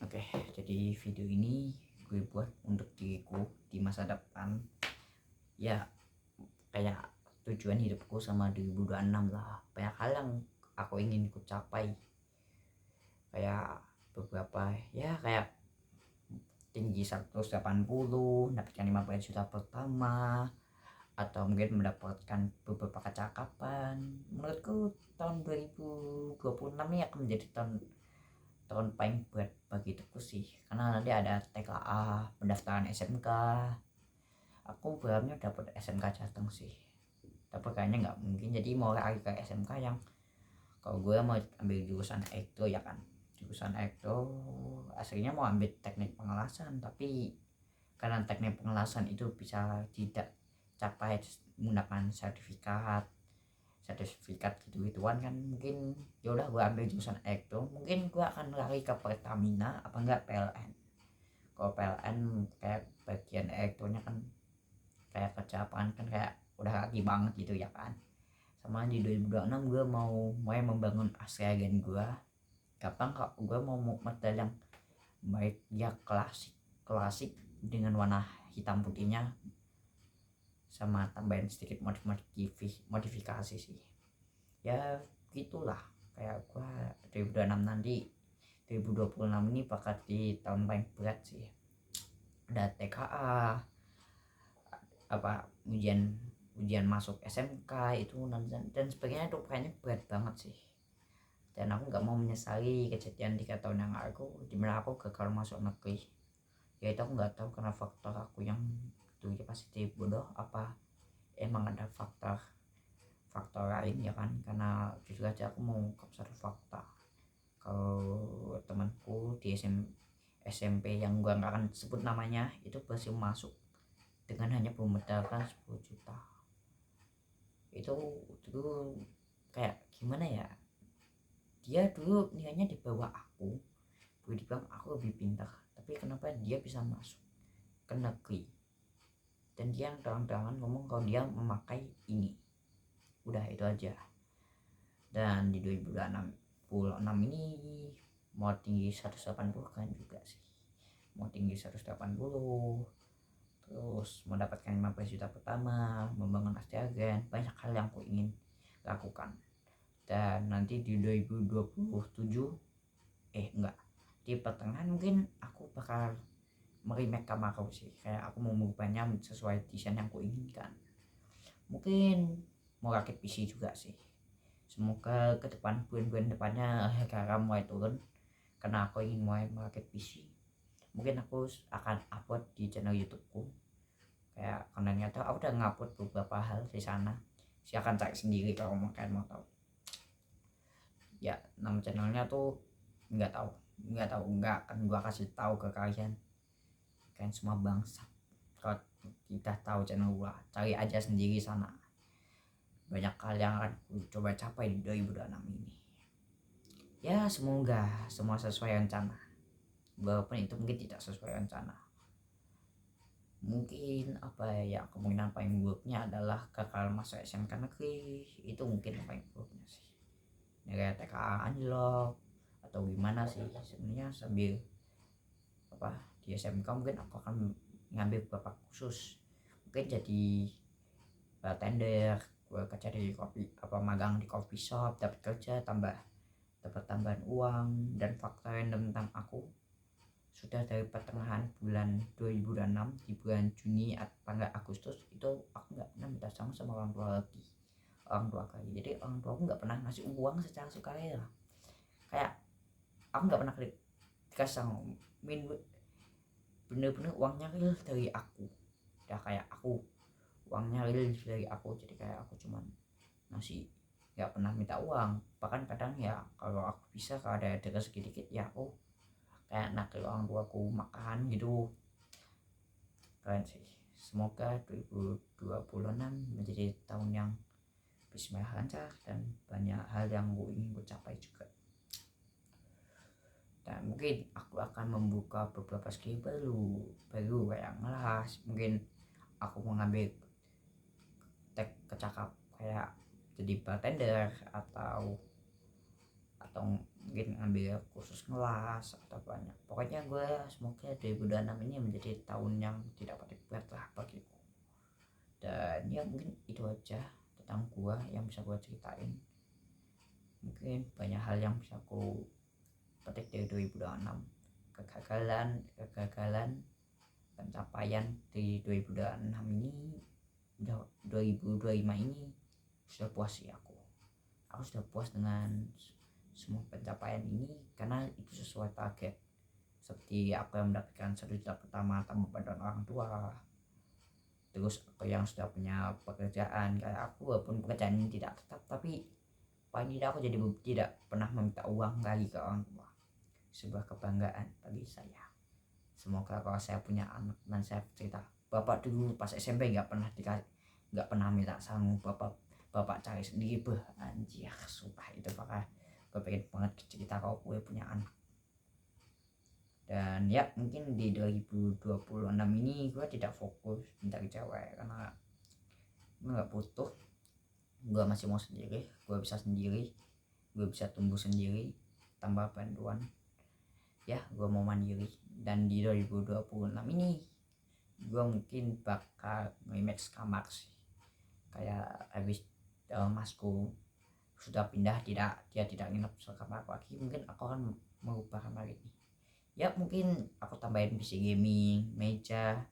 Oke, jadi video ini gue buat untuk diriku di masa depan. Ya, kayak tujuan hidupku sama 2026 lah. Banyak hal yang aku ingin ku capai. Kayak beberapa ya kayak tinggi 180, dapatkan 15 juta pertama, atau mungkin mendapatkan beberapa kecakapan. Menurutku tahun 2026 ini akan menjadi tahun paling berat bagi hidupku sih, karena nanti ada TKA, pendaftaran SMK. Aku berharapnya dapat SMK Jateng sih, tapi kayaknya nggak mungkin. Jadi mau lari ke SMK yang, kalau gue mau ambil jurusan Ekto ya kan, jurusan Ekto aslinya mau ambil teknik pengelasan, tapi karena teknik pengelasan itu bisa tidak capai menggunakan sertifikat gitu-gituan kan, mungkin ya udah gue ambil jurusan Ekto. Mungkin gue akan lari ke Pertamina apa enggak PLN. Kalau PLN kayak bagian Ektonya kan kayak kerjaan kan kayak udah lagi banget gitu ya kan. Sama di 2026 gue mau mulai membangun agen gue. Kapan kok gue mau model yang baik ya, klasik dengan warna hitam putihnya, sama tambahin sedikit modifikasi sih ya gitulah. Kayak gua 2026 nanti, 2026 ini bakal di tahun paling berat sih. Ada TKA, apa ujian masuk SMK itu dan sebagainya, itu kayaknya berat banget sih. Dan aku nggak mau menyesali kejadian 3 tahun yang lalu dimana aku gagal masuk negeri. Ya itu aku nggak tahu karena faktor aku yang dulu pasti bodoh, apa emang ada faktor lain ya kan. Karena jujur aja aku mau ungkap satu fakta, kalau temanku di SMP yang gua nggak akan sebut namanya itu berhasil masuk dengan hanya bermodalkan 10 juta. Itu dulu kayak gimana ya, dia dulu nilainya di bawah aku, boleh dibilang aku lebih pintar, tapi kenapa dia bisa masuk ke negeri dan dia terang-terangan ngomong kalau dia memakai ini. Udah itu aja. Dan di 2026 ini mau tinggi 180 kan juga sih, mau tinggi 180, terus mendapatkan 15 juta pertama, membangun agen, banyak hal yang aku ingin lakukan. Dan nanti di 2027 enggak, di pertengahan mungkin aku bakal meremake kamar aku sih, kayak aku mau mengubahnya sesuai desain yang aku inginkan. Mungkin mau rakit PC juga sih. Semoga ke depan bulan-bulan depannya harga mulai turun, karena aku ingin mulai merakit PC. Mungkin aku akan upload di channel YouTubeku, kayak kontennya tuh aku udah ngupload beberapa hal di sana. Silakan cari sendiri kalau kalian mau tahu. Ya nama channelnya tuh nggak akan gua kasih tahu ke kalian semua bangsa. Kalau kita tahu channel gua, cari aja sendiri sana. Banyak hal yang akan coba capai di 2026 ini. Ya semoga semua sesuai rencana, walaupun itu mungkin tidak sesuai rencana. Mungkin apa ya, kemungkinan paling buruknya adalah gagal masuk SMK negeri. Itu mungkin yang paling buruknya sih, nilai TKA anjlok atau gimana sih. Sebenarnya sambil apa di SMK mungkin aku akan ngambil beberapa kursus, mungkin jadi bartender, gue kerja di kopi, apa magang di coffee shop, dapat kerja, dapat tambahan uang. Dan fakta random tentang aku, sudah dari pertengahan bulan 2006 di bulan Juni atau enggak Agustus itu aku nggak pernah minta sama orang tua kali. Jadi orang tua aku nggak pernah ngasih uang secara sukarela. Kayak aku nggak pernah dikasih bener-bener uangnya real dari aku. Ya kayak aku uangnya real dari aku, jadi kayak aku cuman ngasih, nggak pernah minta uang. Bahkan kadang ya kalau aku bisa, kalau ada rezeki dikit ya aku kayak nakil orang tuaku makan gitu. Keren sih. Semoga 2026 menjadi tahun yang bismillah lancar dan banyak hal yang gue ingin gue capai juga. Dan mungkin aku akan membuka beberapa skill baru kayak ngelas. Mungkin aku mengambil kecakap kayak jadi bartender atau mungkin ambil kursus ngelas atau banyak. Pokoknya gue semoga 2026 ini menjadi tahun yang tidak patut buat lah bagiku. Dan ya mungkin itu aja tentang gue yang bisa gue ceritain. Mungkin banyak hal yang bisa aku petik dari 2026, kegagalan, pencapaian di 2026 ini, 2025 ini sudah puas sih aku sudah puas dengan semua pencapaian ini karena itu sesuai target. Seperti aku yang mendapatkan 1 juta pertama tanpa bantuan orang tua, terus aku yang sudah punya pekerjaan kayak aku, walaupun pekerjaan ini tidak tetap, tapi paling tidak aku jadi tidak pernah meminta uang lagi ke orang tua. Sebuah kebanggaan bagi saya. Semoga kalau saya punya anak dan saya cerita, bapak dulu pas SMP nggak pernah minta sama bapak cari sendiri, anjir sumpah itu bakal gue pengen banget cerita kalau gue punya anak. Dan ya mungkin di 2026 ini gue tidak fokus mencari cewek karena gue nggak butuh, gue masih mau sendiri, gue bisa tumbuh sendiri tanpa bantuan ya, gue mau mandiri. Dan di 2026 ini gue mungkin bakal nge-image kamar sih, kayak habis masku sudah pindah, dia tidak nginep sekamar aku lagi, mungkin aku akan mengubah kamar ini ya. Mungkin aku tambahin PC gaming, meja,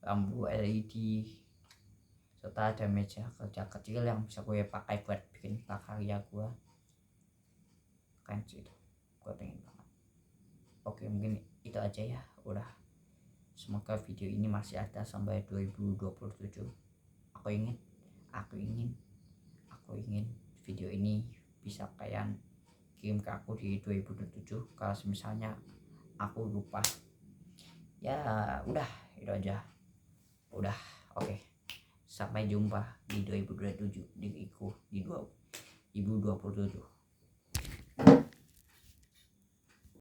lampu LED, serta ada meja kerja kecil yang bisa gue pakai buat bikin prakarya gue. Kan itu gue pengen banget. Oke, mungkin itu aja ya, udah. Semoga video ini masih ada sampai 2027. Aku ingin video ini bisa kalian kirim ke aku di 2027 kalau misalnya aku lupa. Ya udah, itu aja. Udah, oke. Sampai jumpa di 2027 di 2027.